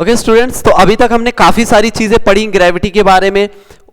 Okay students, तो अभी तक हमने काफी सारी चीजें पढ़ी ग्रेविटी के बारे में,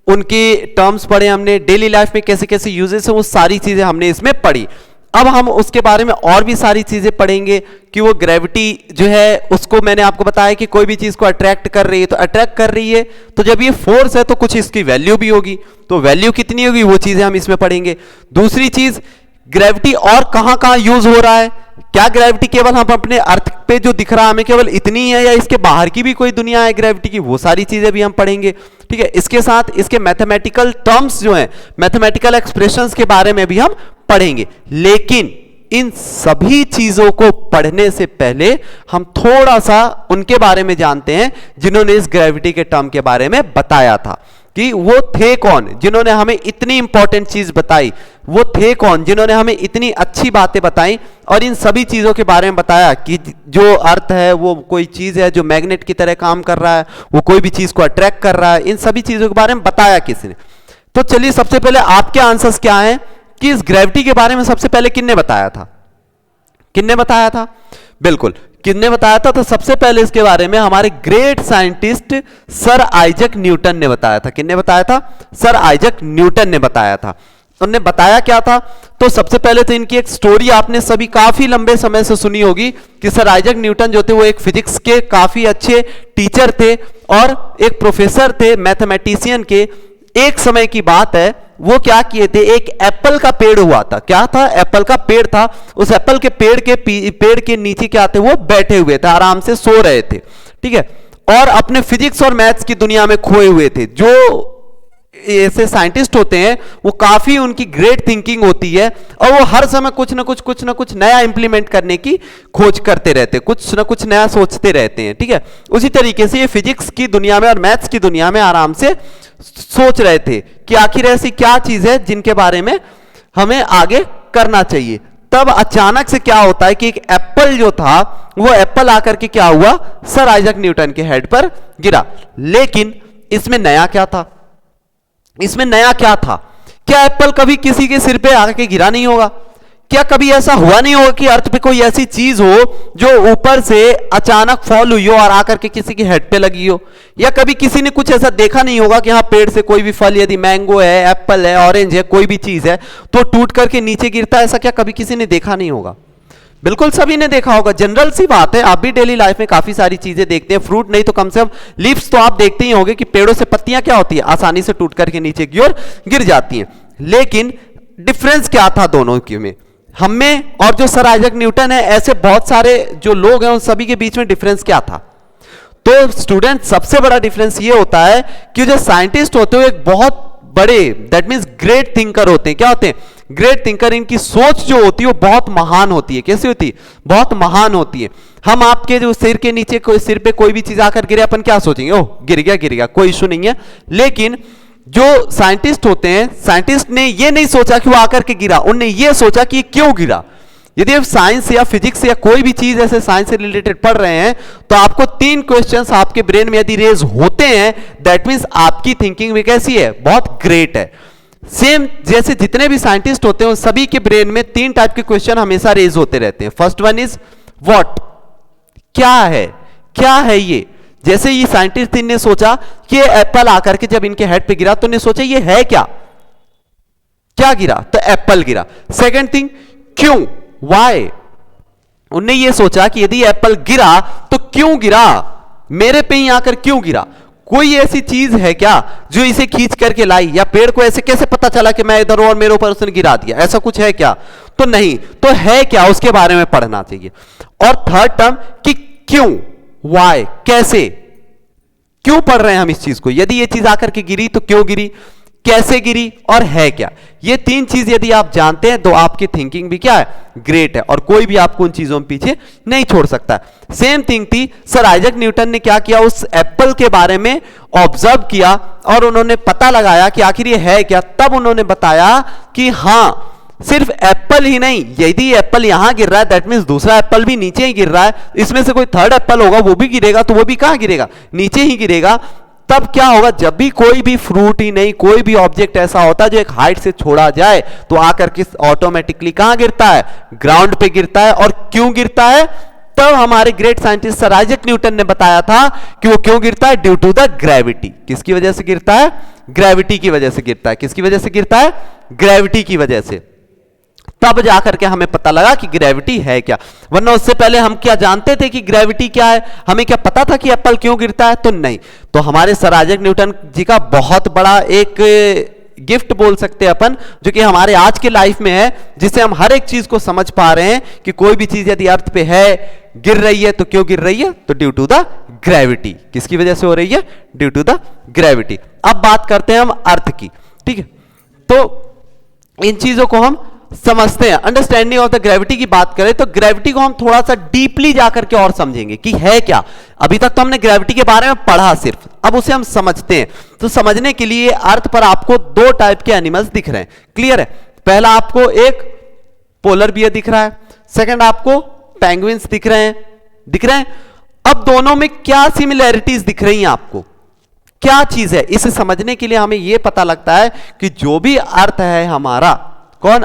उनके टर्म्स पढ़े हमने, डेली लाइफ में कैसे कैसे यूजेस है वो सारी चीजें हमने इसमें पढ़ी। अब हम उसके बारे में और भी सारी चीजें पढ़ेंगे कि वो ग्रेविटी जो है उसको मैंने आपको बताया कि कोई भी चीज को अट्रैक्ट कर रही है, तो अट्रैक्ट कर रही है तो जब ये फोर्स है तो कुछ इसकी वैल्यू भी होगी, तो वैल्यू कितनी होगी वो चीजें हम इसमें पढ़ेंगे। दूसरी चीज, ग्रेविटी और कहां कहां यूज हो रहा है, क्या ग्रेविटी केवल हम अपने अर्थ पे जो दिख रहा है हमें केवल इतनी है या इसके बाहर की भी कोई दुनिया है ग्रेविटी की, वो सारी चीजें भी हम पढ़ेंगे। ठीक है, इसके साथ इसके मैथमेटिकल टर्म्स जो हैं, मैथमेटिकल एक्सप्रेशंस के बारे में भी हम पढ़ेंगे। लेकिन इन सभी चीजों को पढ़ने से पहले हम थोड़ा सा उनके बारे में जानते हैं जिन्होंने इस ग्रेविटी के टर्म के बारे में बताया था कि वो थे कौन, जिन्होंने हमें इतनी इंपॉर्टेंट चीज बताई, वो थे कौन जिन्होंने हमें इतनी अच्छी बातें बताई और इन सभी चीजों के बारे में बताया कि जो अर्थ है वो कोई चीज है जो मैग्नेट की तरह काम कर रहा है, वो कोई भी चीज को अट्रैक्ट कर रहा है, इन सभी चीजों के बारे में बताया किसने। तो चलिए सबसे पहले आपके आंसर्स क्या हैं कि इस ग्रेविटी के बारे में सबसे पहले किसने बताया था, किसने बताया था, बिल्कुल किसने बताया था। तो सबसे पहले इसके बारे में हमारे great scientist sir Isaac Newton ने बताया था। किसने बताया था? सर आइजक न्यूटन ने बताया था। उन्होंने बताया क्या था? तो सबसे पहले तो इनकी एक स्टोरी आपने सभी काफी लंबे समय से सुनी होगी कि सर आइजक न्यूटन जो थे वो एक फिजिक्स के काफी अच्छे टीचर थे और एक प्रोफेसर थे मैथमेटिशियन के। एक समय की बात है, वो क्या किए थे, एक एप्पल का पेड़ हुआ था। क्या था? एप्पल का पेड़ था। उस एप्पल के पेड़ के नीचे क्या थे, वो बैठे हुए थे, आराम से सो रहे थे। ठीक है, और अपने फिजिक्स और मैथ्स की दुनिया में खोए हुए थे। जो ऐसे साइंटिस्ट होते हैं वो काफी उनकी ग्रेट थिंकिंग होती है और वो हर समय कुछ ना कुछ नया इंप्लीमेंट करने की खोज करते रहते हैं, कुछ ना कुछ नया सोचते रहते हैं। ठीक है, उसी तरीके से ये फिजिक्स की दुनिया में और मैथ्स की दुनिया में आराम से सोच रहे थे कि आखिर ऐसी क्या चीज है जिनके बारे में हमें आगे करना चाहिए। तब अचानक से क्या होता है कि एक एप्पल जो था वो एप्पल आकर के क्या हुआ, सर आइजक न्यूटन के हेड पर गिरा। लेकिन इसमें नया क्या था, इसमें नया क्या था? क्या एप्पल कभी किसी के सिर पे आके गिरा नहीं होगा? क्या कभी ऐसा हुआ नहीं होगा कि अर्थ पे कोई ऐसी चीज हो जो ऊपर से अचानक फॉल हुई हो और आकर के किसी के हेड पे लगी हो? या कभी किसी ने कुछ ऐसा देखा नहीं होगा कि हाँ पेड़ से कोई भी फल, यदि मैंगो है, एप्पल है, ऑरेंज है, कोई भी चीज है तो टूट करके नीचे गिरता है, ऐसा क्या कभी किसी ने देखा नहीं होगा? बिल्कुल सभी ने देखा होगा। जनरल सी बात है, आप भी डेली लाइफ में काफी सारी चीजें देखते हैं, फ्रूट नहीं तो कम से कम लीव्स तो आप देखते ही होंगे कि पेड़ों से पत्तियां क्या होती है, आसानी से टूट करके नीचे की ओर गिर जाती हैं। लेकिन डिफरेंस क्या था दोनों के में, हमें और जो सर आइजक न्यूटन है, ऐसे बहुत सारे जो लोग हैं उन सभी के बीच में डिफरेंस क्या था? तो स्टूडेंट सबसे बड़ा डिफरेंस ये होता है कि जो साइंटिस्ट होते हैं एक बहुत बड़े, दैट मींस ग्रेट थिंकर होते हैं। क्या होते हैं? Great thinker. इनकी सोच जो होती है वो बहुत महान होती है। कैसी होती है? बहुत महान होती है। हम आपके जो सिर के नीचे सिर पे कोई भी चीज आकर गिरे, अपन क्या सोचेंगे, ओह गिर गया, कोई इशू नहीं है। लेकिन जो साइंटिस्ट होते हैं, साइंटिस्ट ने ये नहीं सोचा कि वो आकर के गिरा, उन्होंने ये सोचा कि क्यों गिरा। यदि आप साइंस या फिजिक्स या कोई भी चीज ऐसे साइंस से रिलेटेड पढ़ रहे हैं तो आपको 3 क्वेश्चंस आपके ब्रेन में यदि रेज होते हैं, दैट मींस आपकी थिंकिंग भी कैसी है, बहुत ग्रेट है। सेम जैसे जितने भी साइंटिस्ट होते हैं उन सभी के ब्रेन में 3 टाइप के क्वेश्चन हमेशा रेज होते रहते हैं। फर्स्ट वन इज व्हाट, क्या है, क्या है ये। जैसे ये साइंटिस्ट ने सोचा कि एप्पल आकर के जब इनके हेड पे गिरा तो उन्हें सोचा ये है क्या, क्या गिरा, तो एप्पल गिरा। सेकंड थिंग, क्यों, व्हाई। उन्होंने ये सोचा कि यदि एप्पल गिरा तो क्यों गिरा, मेरे पे ही आकर क्यों गिरा, कोई ऐसी चीज है क्या जो इसे खींच करके लाई, या पेड़ को ऐसे कैसे पता चला कि मैं इधर हूं और मेरे ऊपर उसने गिरा दिया, ऐसा कुछ है क्या? तो नहीं, तो है क्या, उसके बारे में पढ़ना चाहिए। और थर्ड टर्म कि क्यों, व्हाई, कैसे, क्यों पढ़ रहे हैं हम इस चीज को, यदि ये चीज आकर के गिरी तो क्यों गिरी, कैसे गिरी और है क्या। ये 3 चीज यदि आप जानते हैं तो आपकी थिंकिंग भी क्या है, ग्रेट है, और कोई भी आपको उन चीजों में पीछे नहीं छोड़ सकता। सेम थिंग थी, सर आइजक न्यूटन ने क्या किया, उस एप्पल के बारे में ऑब्जर्व किया और उन्होंने पता लगाया कि आखिर ये है क्या। तब उन्होंने बताया कि हां, सिर्फ एप्पल ही नहीं, यदि एप्पल यहां गिर रहा है दैट मींस दूसरा एप्पल भी नीचे ही गिर रहा है, इसमें से कोई थर्ड एप्पल होगा वो भी गिरेगा, तो वो भी कहां गिरेगा, नीचे ही गिरेगा। तब क्या होगा, जब भी कोई भी फ्रूट ही नहीं, कोई भी ऑब्जेक्ट ऐसा होता है जो एक हाइट से छोड़ा जाए तो आकर के ऑटोमेटिकली कहां गिरता है, ग्राउंड पे गिरता है। और क्यों गिरता है, तब हमारे great scientist sir Isaac Newton ने बताया था कि वो क्यों गिरता है, ड्यू टू द ग्रेविटी। किसकी वजह से गिरता है? ग्रेविटी की वजह से गिरता है। किसकी वजह से गिरता है? ग्रेविटी की वजह से। तब जाकर के हमें पता लगा कि ग्रेविटी है क्या, वरना उससे पहले हम क्या जानते थे कि ग्रेविटी क्या है? हमें क्या पता था कि एप्पल क्यों गिरता है? तो नहीं। तो हमारे सर आइजैक न्यूटन जी का बहुत बड़ा एक गिफ्ट बोल सकते हैं अपन, जो कि हमारे आज के लाइफ में है, जिससे हम हर एक चीज को समझ पा रहे हैं कि कोई भी चीज यदि अर्थ पे है, गिर रही है, तो क्यों गिर रही है? तो ड्यू टू द ग्रेविटी। किसकी वजह से हो रही है? Due to the gravity. अब बात करते हैं हम अर्थ की, ठीक है। तो इन चीजों को हम समझते हैं। अंडरस्टैंडिंग ऑफ द ग्रेविटी की बात करें तो ग्रेविटी को हम थोड़ा सा डीपली जाकर के और समझेंगे कि है क्या। अभी तक तो हमने ग्रेविटी के बारे में पढ़ा सिर्फ, अब उसे हम समझते हैं। तो समझने के लिए अर्थ पर आपको दो टाइप के एनिमल्स दिख रहे हैं, क्लियर है? पहला आपको एक पोलर बियर दिख रहा है, सेकंड आपको पेंगुइन्स दिख रहे हैं। अब दोनों में क्या सिमिलैरिटीज दिख रही हैं आपको? क्या चीज है? इसे समझने के लिए हमें यह पता लगता है कि जो भी अर्थ है हमारा, कौन?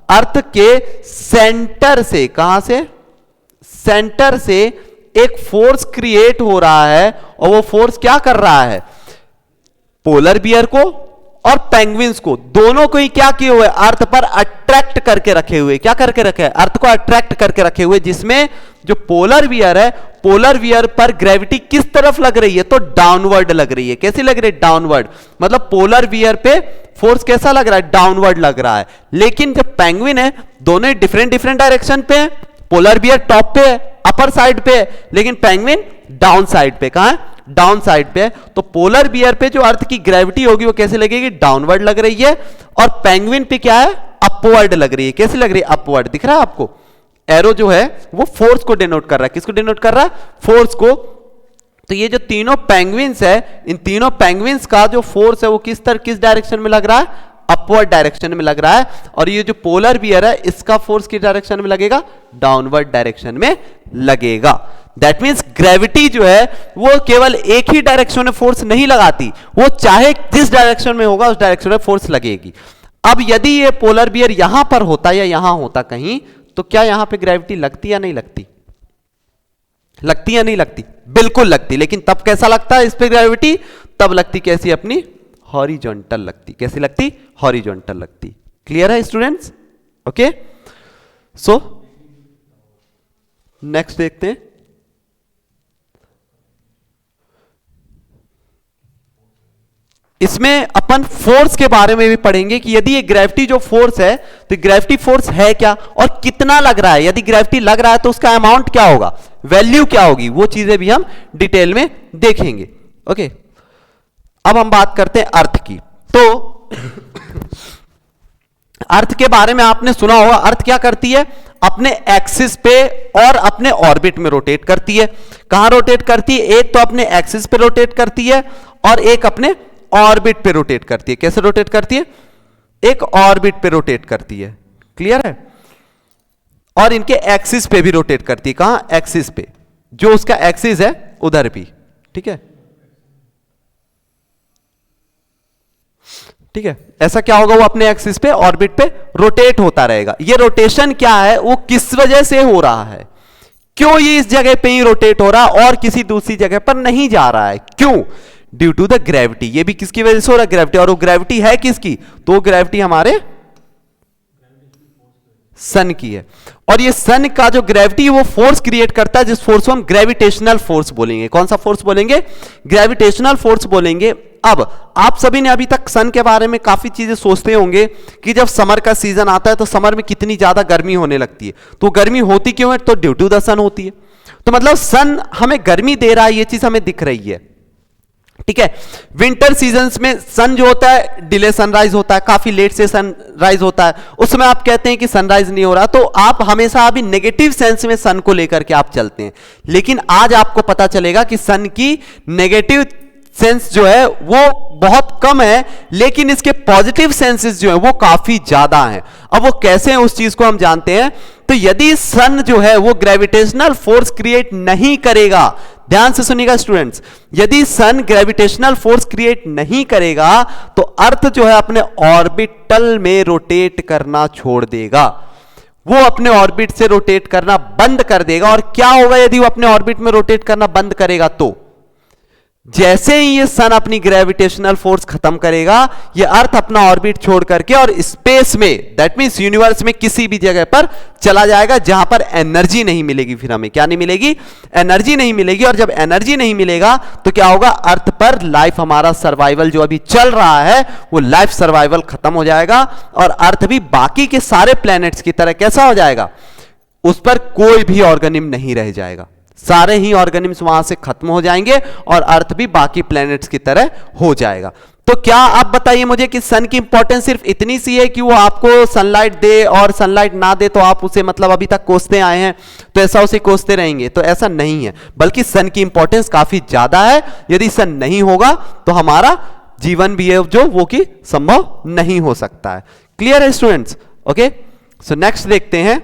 अर्थ के सेंटर से, कहां से? सेंटर से एक फोर्स क्रिएट हो रहा है, और वो फोर्स क्या कर रहा है? पोलर बियर को और पेंगुइन्स को, दोनों को ही क्या किए हुए? अर्थ पर अट्रैक्ट करके रखे हुए। क्या करके रखे? अर्थ को अट्रैक्ट करके रखे हुए, जिसमें जो पोलर बियर है, पोलर बियर पर ग्रेविटी किस तरफ लग रही है? तो डाउनवर्ड लग रही है। कैसी लग रही है? डाउनवर्ड। मतलब पोलर बियर पे फोर्स कैसा लग रहा है? डाउनवर्ड लग रहा है। लेकिन जब पेंगुइन है, दोनों डिफरेंट डायरेक्शन पे है। पोलर बियर टॉप पे है, अपर साइड पे है, लेकिन पेंगुइन डाउन साइड पे। कहां है? डाउन साइड पे। तो पोलर बियर पे जो अर्थ की ग्रेविटी होगी वो कैसे लगेगी? डाउनवर्ड लग रही है। और पेंगुइन पे क्या है? अपवर्ड लग रही है। कैसे लग रही है? अपवर्ड। दिख रहा है आपको? एरो जो है वो फोर्स को डिनोट कर रहा है। किसको डिनोट कर रहा है? फोर्स को। तो ये जो तीनों पेंगुइन्स है, इन तीनों पेंगुइन्स का जो फोर्स है वो किस डायरेक्शन में लग रहा है? अपवर्ड डायरेक्शन में लग रहा है। और ये जो पोलर बियर है, इसका फोर्स किस डायरेक्शन में लगेगा? डाउनवर्ड डायरेक्शन में लगेगा। दैट मीन्स ग्रेविटी जो है वो केवल एक ही डायरेक्शन में फोर्स नहीं लगाती, वो चाहे जिस डायरेक्शन में होगा उस डायरेक्शन में फोर्स लगेगी। अब यदि ये पोलर बियर यहां पर होता या यहां होता कहीं, तो क्या यहां पे ग्रेविटी लगती या नहीं लगती? लगती या नहीं लगती? बिल्कुल लगती। लेकिन तब कैसा लगता है इस पे ग्रेविटी? तब लगती कैसी? अपनी हॉरिजॉन्टल लगती। कैसी लगती? हॉरिजॉन्टल लगती। क्लियर है स्टूडेंट्स? ओके, सो नेक्स्ट देखते हैं। इसमें अपन फोर्स के बारे में भी पढ़ेंगे कि यदि ये ग्रेविटी जो फोर्स है, तो ग्रेविटी फोर्स है क्या और कितना लग रहा है। यदि ग्रेविटी लग रहा है तो उसका अमाउंट क्या होगा, वैल्यू क्या होगी, वो चीजें भी हम डिटेल में देखेंगे। ओके, अब हम बात करते हैं अर्थ की। तो अर्थ के बारे में आपने सुना होगा, अर्थ क्या करती है? अपने एक्सिस पे और अपने ऑर्बिट में रोटेट करती है। कहां रोटेट करती है? एक तो अपने एक्सिस पे रोटेट करती है और एक अपने ऑर्बिट पे रोटेट करती है। कैसे रोटेट करती है? एक ऑर्बिट पे रोटेट करती है। क्लियर है? और इनके एक्सिस पे भी रोटेट करती है। कहां? एक्सिस पे, जो उसका एक्सिस है उधर भी। ठीक है, ठीक है। ऐसा क्या होगा? वो अपने एक्सिस पे, ऑर्बिट पे रोटेट होता रहेगा। ये रोटेशन क्या है, वो किस वजह से हो रहा है? क्यों ये इस जगह पे ही रोटेट हो रहा है और किसी दूसरी जगह पर नहीं जा रहा है? क्यों? Due to the gravity. ये भी किसकी वजह से हो रहा है? ग्रेविटी। और वो ग्रेविटी है किसकी? तो ग्रेविटी हमारे सन की है। और ये सन का जो ग्रेविटी वो फोर्स क्रिएट करता है, जिस फोर्स को हम ग्रेविटेशनल फोर्स बोलेंगे। कौन सा फोर्स बोलेंगे? ग्रेविटेशनल फोर्स बोलेंगे। अब आप सभी ने अभी तक सन के बारे में काफी चीजें सोचते होंगे कि जब समर का सीजन आता है तो समर में कितनी ज्यादा गर्मी होने लगती है। तो गर्मी होती क्यों है? तो ड्यू टू द सन होती है। तो मतलब सन हमें गर्मी दे रहा है, ये चीज हमें दिख रही है। ठीक है, विंटर सीजन्स में सन जो होता है डिले सनराइज होता है, काफी लेट से सनराइज होता है। उसमें आप कहते हैं कि सनराइज नहीं हो रहा, तो आप हमेशा अभी नेगेटिव सेंस में सन को लेकर के आप चलते हैं। लेकिन आज आपको पता चलेगा कि सन की नेगेटिव सेंस जो है वो बहुत कम है, लेकिन इसके पॉजिटिव सेंसेस जो है वो काफी ज्यादा हैं। अब वो कैसे हैं उस चीज को हम जानते हैं। तो यदि सन जो है वो ग्रेविटेशनल फोर्स क्रिएट नहीं करेगा, ध्यान से सुनिएगा स्टूडेंट्स, यदि सन ग्रेविटेशनल फोर्स क्रिएट नहीं करेगा तो अर्थ जो है अपने ऑर्बिटल में रोटेट करना छोड़ देगा। वो अपने ऑर्बिट से रोटेट करना बंद कर देगा। और क्या होगा यदि वो अपने ऑर्बिट में रोटेट करना बंद करेगा? तो जैसे ही ये सन अपनी ग्रेविटेशनल फोर्स खत्म करेगा, ये अर्थ अपना ऑर्बिट छोड़ करके और स्पेस में, दैट मींस यूनिवर्स में किसी भी जगह पर चला जाएगा जहां पर एनर्जी नहीं मिलेगी। फिर हमें क्या नहीं मिलेगी? एनर्जी नहीं मिलेगी। और जब एनर्जी नहीं मिलेगा तो क्या होगा? अर्थ पर लाइफ, हमारा सर्वाइवल जो अभी चल रहा है, वो लाइफ सर्वाइवल खत्म हो जाएगा और अर्थ भी बाकी के सारे प्लैनेट्स की तरह कैसा हो जाएगा? उस पर कोई भी ऑर्गेनिज्म नहीं रह जाएगा, सारे ही ऑर्गेनिम्स वहां से खत्म हो जाएंगे और अर्थ भी बाकी प्लैनेट्स की तरह हो जाएगा। तो क्या आप बताइए मुझे कि सन की इंपॉर्टेंस सिर्फ इतनी सी है कि वो आपको सनलाइट दे, और सनलाइट ना दे तो आप उसे मतलब अभी तक कोसते आए हैं तो ऐसा उसे कोसते रहेंगे? तो ऐसा नहीं है, बल्कि सन की इंपॉर्टेंस काफी ज्यादा है। यदि सन नहीं होगा तो हमारा जीवन भी है जो वो कि संभव नहीं हो सकता है। क्लियर है स्टूडेंट्स? ओके, सो नेक्स्ट देखते हैं।